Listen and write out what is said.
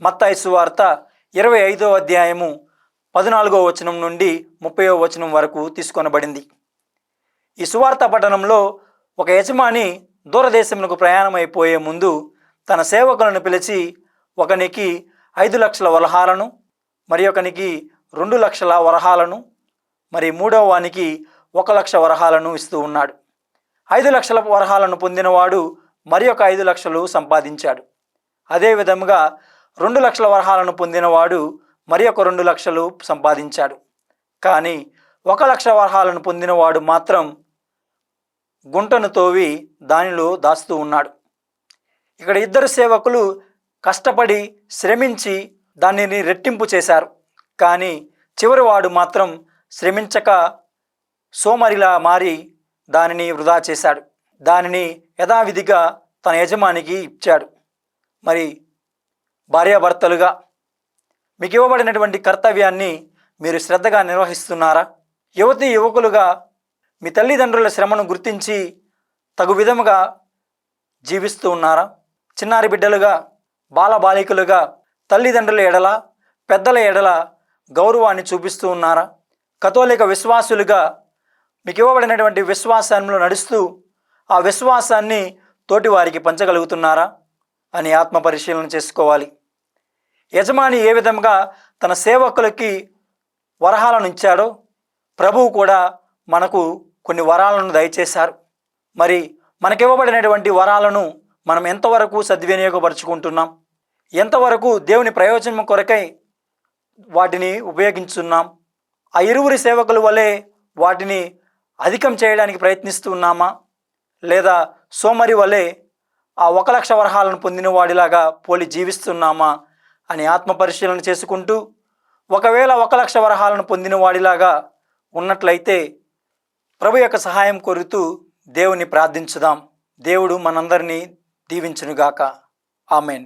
మత్తయి సువార్త 25వ అధ్యాయము 14వ వచనం నుండి 30వ వచనం వరకు తీసుకొనబడింది. ఈ సువార్త పట్టణంలో ఒక యజమాని దూరదేశములకు ప్రయాణమైపోయే ముందు తన సేవకులను పిలిచి ఒకనికి 5 లక్షల వరహాలను, మరి ఒకనికి 2 లక్షల వరహాలను, మరి మూడవ వానికి 1 లక్ష వరహాలను ఇస్తూ ఉన్నాడు. 5 లక్షల వరహాలను పొందినవాడు మరి ఒక 5 లక్షలు సంపాదించాడు. అదేవిధముగా 2 లక్షల వరహాలను పొందినవాడు మరి ఒక 2 లక్షలు సంపాదించాడు. కానీ 1 లక్ష వరహాలను పొందినవాడు మాత్రం గుంటను తోవి దానిలో దాస్తూ ఉన్నాడు. ఇక్కడ ఇద్దరు సేవకులు కష్టపడి శ్రమించి దానిని రెట్టింపు చేశారు. కానీ చివరి వాడు మాత్రం శ్రమించక సోమరిలా మారి దానిని వృధా చేశాడు. దానిని యథావిధిగా తన యజమానికి ఇచ్చాడు. మరి భార్యాభర్తలుగా మీకు ఇవ్వబడినటువంటి కర్తవ్యాన్ని మీరు శ్రద్ధగా నిర్వహిస్తున్నారా? యువతీ యువకులుగా మీ తల్లిదండ్రుల శ్రమను గుర్తించి తగు విధముగా జీవిస్తూ ఉన్నారా? చిన్నారి బిడ్డలుగా, బాలబాలికలుగా తల్లిదండ్రుల ఎడల, పెద్దల ఎడల గౌరవాన్ని చూపిస్తూ ఉన్నారా? కథోలిక విశ్వాసులుగా మీకు ఇవ్వబడినటువంటి విశ్వాసంలో నడుస్తూ ఆ విశ్వాసాన్ని తోటి వారికి పంచగలుగుతున్నారా అని ఆత్మ పరిశీలన చేసుకోవాలి. యజమాని ఏ విధంగా తన సేవకులకి వరహాలను ఇచ్చాడో ప్రభువు కూడా మనకు కొన్ని వరాలను దయచేశారు. మరి మనకివ్వబడినటువంటి వరాలను మనం ఎంతవరకు సద్వినియోగపరుచుకుంటున్నాం? ఎంతవరకు దేవుని ప్రయోజనం కొరకై వాటిని ఉపయోగించున్నాం? ఆ ఇరువురి సేవకుల వలె వాటిని అధికం చేయడానికి ప్రయత్నిస్తున్నామా? లేదా సోమరి వలె ఆ 1 లక్ష వరహాలను పొందిన వాడిలాగా పోలి జీవిస్తున్నామా అని ఆత్మ పరిశీలన చేసుకుంటూ, ఒకవేళ 1 లక్ష వరహాలను పొందిన వాడిలాగా ఉన్నట్లయితే ప్రభు యొక్క సహాయం కోరుతూ దేవుని ప్రార్థించుదాం. దేవుడు మనందరినీ దీవించునుగాక. ఆమెన్.